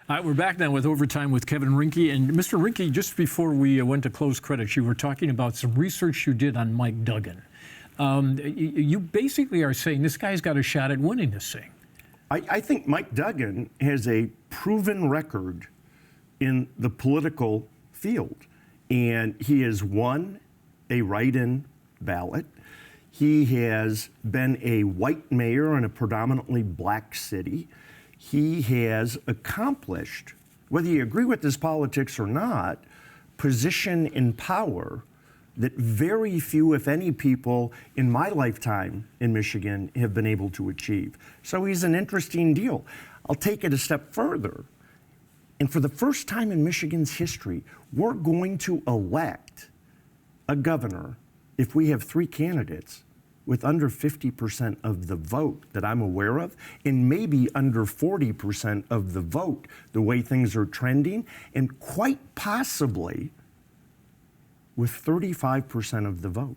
All right, we're back now with Overtime with Kevin Rinke. And Mr. Rinke, just before we went to close credits, you were talking about some research you did on Mike Duggan. You basically are saying this guy's got a shot at winning this thing. I think Mike Duggan has a proven record in the political field. And he has won a write-in ballot. He has been a white mayor in a predominantly black city. He has accomplished, whether you agree with his politics or not, position in power that very few, if any, people in my lifetime in Michigan have been able to achieve. So he's an interesting deal. I'll take it a step further. And for the first time in Michigan's history, we're going to elect a governor if we have 3 candidates with under 50% of the vote that I'm aware of, and maybe under 40% of the vote, the way things are trending, and quite possibly with 35% of the vote.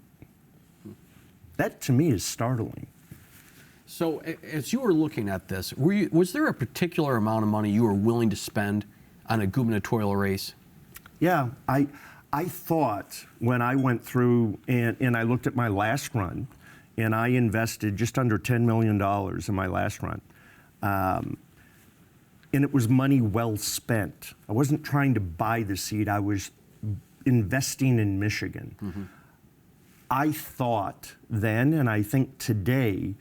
That, to me, is startling. So, as you were looking at this, was there a particular amount of money you were willing to spend on a gubernatorial race? Yeah, I thought when I went through and I looked at my last run, and I invested just under $10 million in my last run. And it was money well spent. I wasn't trying to buy the seat, I was investing in Michigan. Mm-hmm. I thought then, and I think today,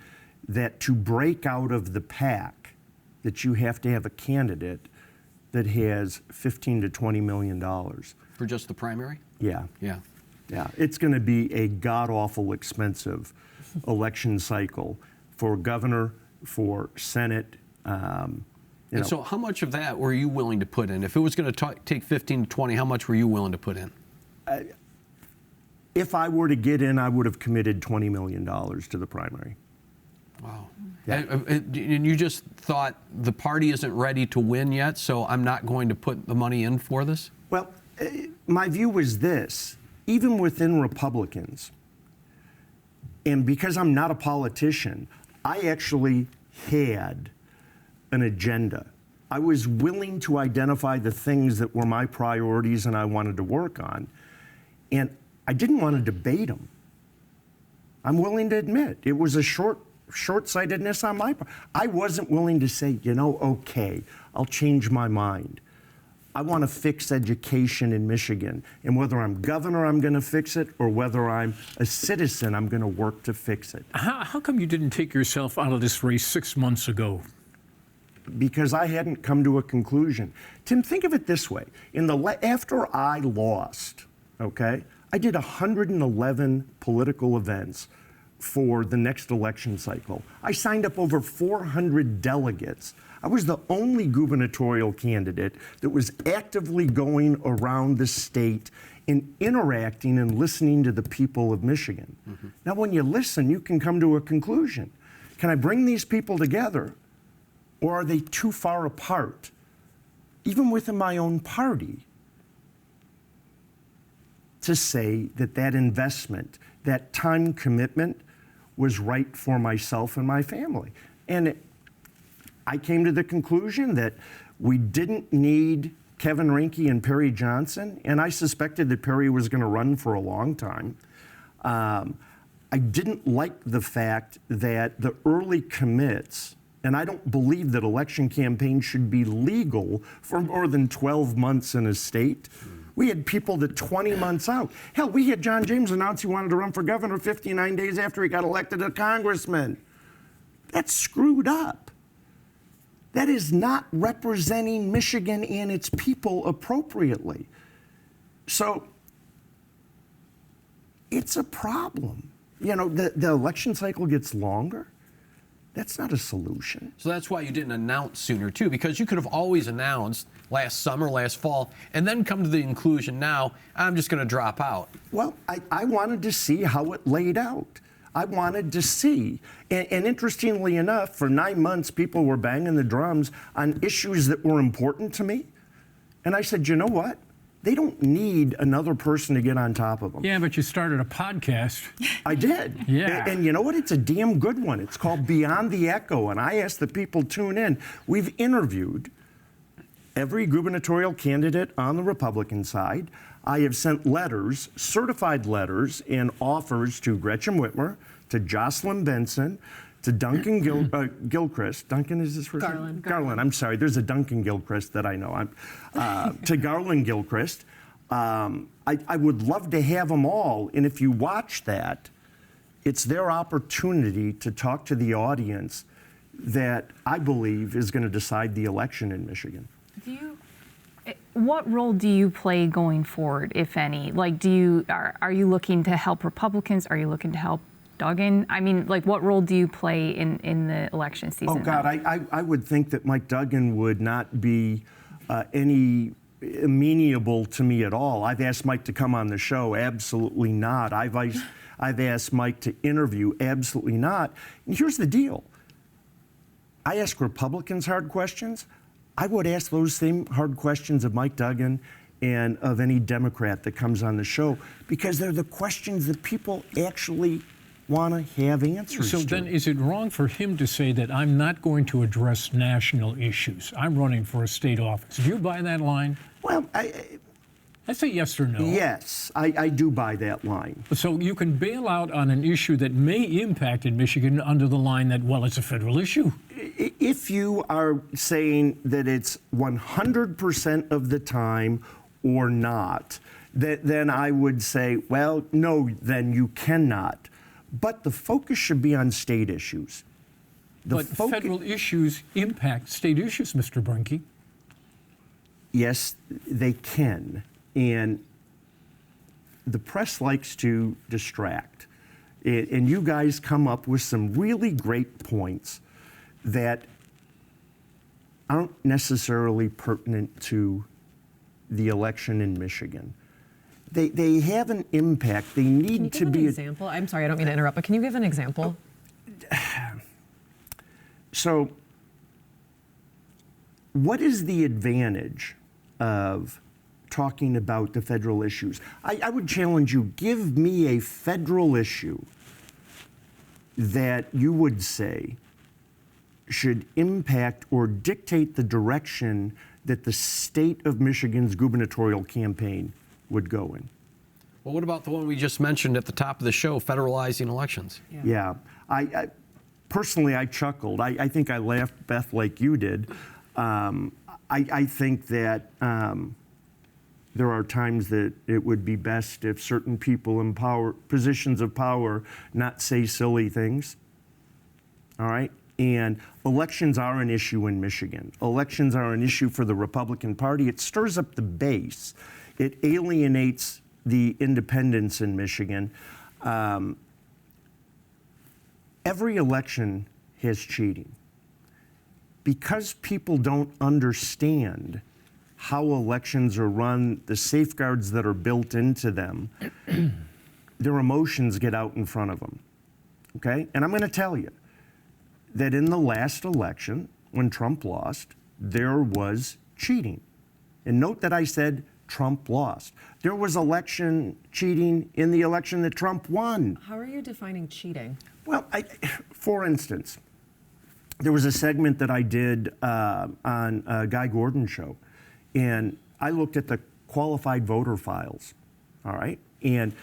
that to break out of the pack, that you have to have a candidate that has $15 to $20 million. For just the primary? Yeah. Yeah. Yeah, it's going to be a god-awful expensive election cycle for governor, for Senate. So how much of that were you willing to put in? If it was going to take 15 to 20, how much were you willing to put in? If I were to get in, I would have committed $20 million to the primary. Wow. Yeah. And you just thought the party isn't ready to win yet, so I'm not going to put the money in for this? Well, my view was this. Even within Republicans, and because I'm not a politician, I actually had an agenda. I was willing to identify the things that were my priorities and I wanted to work on. And I didn't want to debate them. I'm willing to admit it was a short-sightedness on my part. I wasn't willing to say, okay, I'll change my mind. I want to fix education in Michigan. And whether I'm governor, I'm going to fix it, or whether I'm a citizen, I'm going to work to fix it. How come you didn't take yourself out of this race 6 months ago? Because I hadn't come to a conclusion. Tim, think of it this way. After I lost, okay, I did 111 political events for the next election cycle. I signed up over 400 delegates. I was the only gubernatorial candidate that was actively going around the state and interacting and listening to the people of Michigan. Mm-hmm. Now, when you listen, you can come to a conclusion. Can I bring these people together, or are they too far apart? Even within my own party, to say that investment, that time commitment was right for myself and my family. And I came to the conclusion that we didn't need Kevin Rinke and Perry Johnson, and I suspected that Perry was going to run for a long time. I didn't like the fact that the early commits, and I don't believe that election campaigns should be legal for more than 12 months in a state. We had people that 20 months out. Hell, we had John James announce he wanted to run for governor 59 days after he got elected a congressman. That's screwed up. That is not representing Michigan and its people appropriately. So it's a problem. The election cycle gets longer. That's not a solution. So that's why you didn't announce sooner, too, because you could have always announced last summer, last fall, and then come to the conclusion now, I'm just going to drop out. Well, I wanted to see how it laid out. I wanted to see. And interestingly enough, for 9 months, people were banging the drums on issues that were important to me. And I said, you know what? They don't need another person to get on top of them. Yeah, but you started a podcast. I did. Yeah. And you know what? It's a damn good one. It's called Beyond the Echo. And I asked the people tune in. We've interviewed every gubernatorial candidate on the Republican side. I have sent letters, certified letters, and offers to Gretchen Whitmer, to Jocelyn Benson, to Duncan Gilchrist. Duncan is his first name? Garland. I'm sorry. There's a Duncan Gilchrist that I know. To Garland Gilchrist. I would love to have them all. And if you watch that, it's their opportunity to talk to the audience that I believe is going to decide the election in Michigan. What role do you play going forward, if any? Like, are you looking to help Republicans? Are you looking to help Duggan? I mean, like, what role do you play in the election season? Oh, God, I would think that Mike Duggan would not be any amenable to me at all. I've asked Mike to come on the show. Absolutely not. I've asked Mike to interview. Absolutely not. And here's the deal. I ask Republicans hard questions. I would ask those same hard questions of Mike Duggan and of any Democrat that comes on the show, because they're the questions that people actually want to have answers to. So then is it wrong for him to say that I'm not going to address national issues? I'm running for a state office. Do you buy that line? Well, That's a yes or no. yes, I do buy that line. So you can bail out on an issue that may impact in Michigan under the line that, well, it's a federal issue. If you are saying that it's 100% of the time or not, then I would say, well, no, then you cannot. But the focus should be on state issues. But federal issues impact state issues, Mr. Rinke. Yes, they can. And the press likes to distract. And you guys come up with some really great points that aren't necessarily pertinent to the election in Michigan. They have an impact. They need to be. Can you give an example? I'm sorry, I don't mean to interrupt, but can you give an example? So, what is the advantage of talking about the federal issues? I would challenge you, give me a federal issue that you would say should impact or dictate the direction that the state of Michigan's gubernatorial campaign would go in. Well, what about the one we just mentioned at the top of the show, federalizing elections? Yeah. I personally, I chuckled. I think I laughed, Beth, like you did. I think that there are times that it would be best if certain people in positions of power not say silly things. All right? And elections are an issue in Michigan. Elections are an issue for the Republican Party. It stirs up the base. It alienates the independents in Michigan. Every election has cheating. Because people don't understand how elections are run, the safeguards that are built into them, their emotions get out in front of them. Okay? And I'm going to tell you that in the last election, when Trump lost, there was cheating. And note that I said Trump lost. There was election cheating in the election that Trump won. How are you defining cheating? Well, for instance, there was a segment that I did on Guy Gordon's show, and I looked at the qualified voter files, all right? And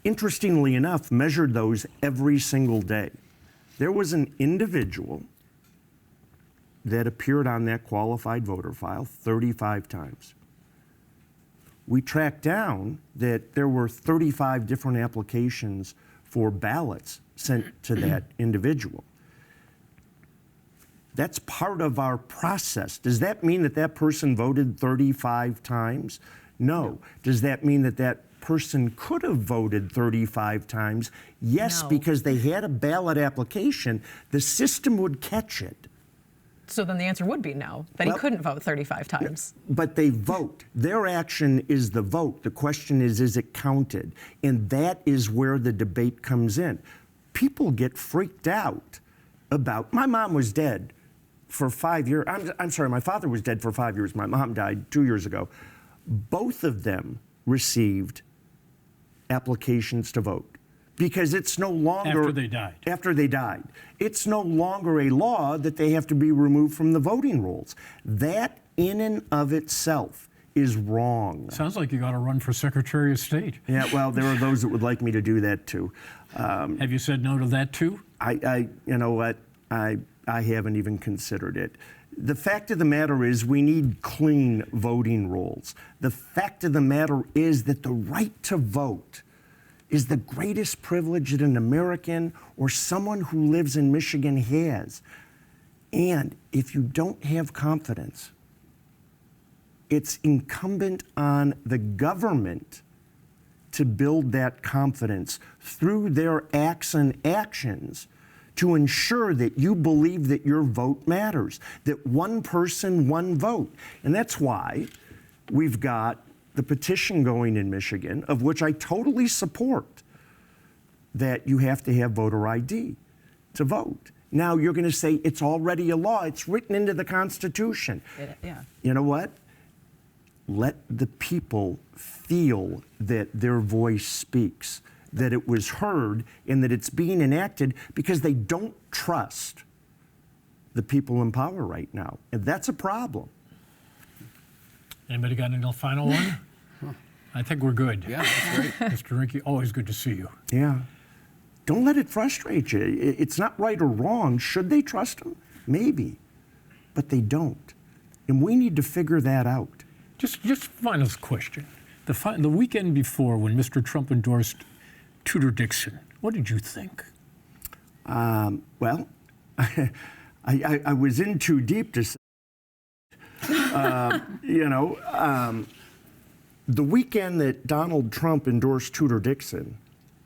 interestingly enough, measured those every single day. There was an individual that appeared on that qualified voter file 35 times. We tracked down that there were 35 different applications for ballots sent to that individual. That's part of our process. Does that mean that that person voted 35 times? No. Does that mean that that person could have voted 35 times? Yes, No. because they had a ballot application. The system would catch it. So then the answer would be no, that Well, he couldn't vote 35 times. But they vote. Their action is the vote. The question is it counted? And that is where the debate comes in. People get freaked out about, my mom was dead for 5 years. I'm sorry, my father was dead for 5 years. My mom died 2 years ago. Both of them received applications to vote because it's no longer... After they died. After they died. It's no longer a law that they have to be removed from the voting rolls. That in and of itself is wrong. Sounds like you got to run for Secretary of State. Yeah, well, there are those that would like me to do that too. Have you said no to that too? You know what? I haven't even considered it. The fact of the matter is we need clean voting rolls. The fact of the matter is that the right to vote is the greatest privilege that an American or someone who lives in Michigan has. And if you don't have confidence, it's incumbent on the government to build that confidence through their acts and actions to ensure that you believe that your vote matters, that one person, one vote. And that's why we've got the petition going in Michigan, of which I totally support, that you have to have voter ID to vote. Now you're going to say it's already a law. It's written into the Constitution. Yeah. You know what? Let the people feel that their voice speaks, that it was heard, and that it's being enacted, because they don't trust the people in power right now. And that's a problem. Anybody got any final one? I think we're good. Yeah, that's great. Mr. Rinke, always good to see you. Yeah. Don't let it frustrate you. It's not right or wrong. Should they trust them? Maybe. But they don't. And we need to figure that out. Just final question. The weekend before, when Mr. Trump endorsed Tudor Dixon, what did you think? Well, I was in too deep to say. The weekend that Donald Trump endorsed Tudor Dixon,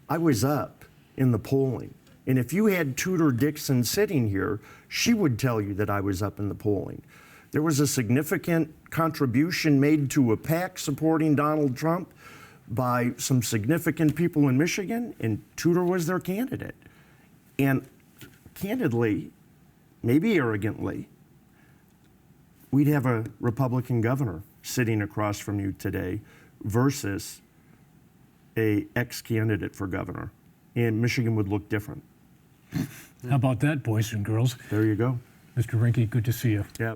I was up in the polling. And if you had Tudor Dixon sitting here, she would tell you that I was up in the polling. There was a significant contribution made to a PAC supporting Donald Trump by some significant people in Michigan, and Tudor was their candidate. And candidly, maybe arrogantly, we'd have a Republican governor sitting across from you today versus a ex-candidate for governor. And Michigan would look different. How about that, boys and girls? There you go. Mr. Rinke, good to see you. Yep.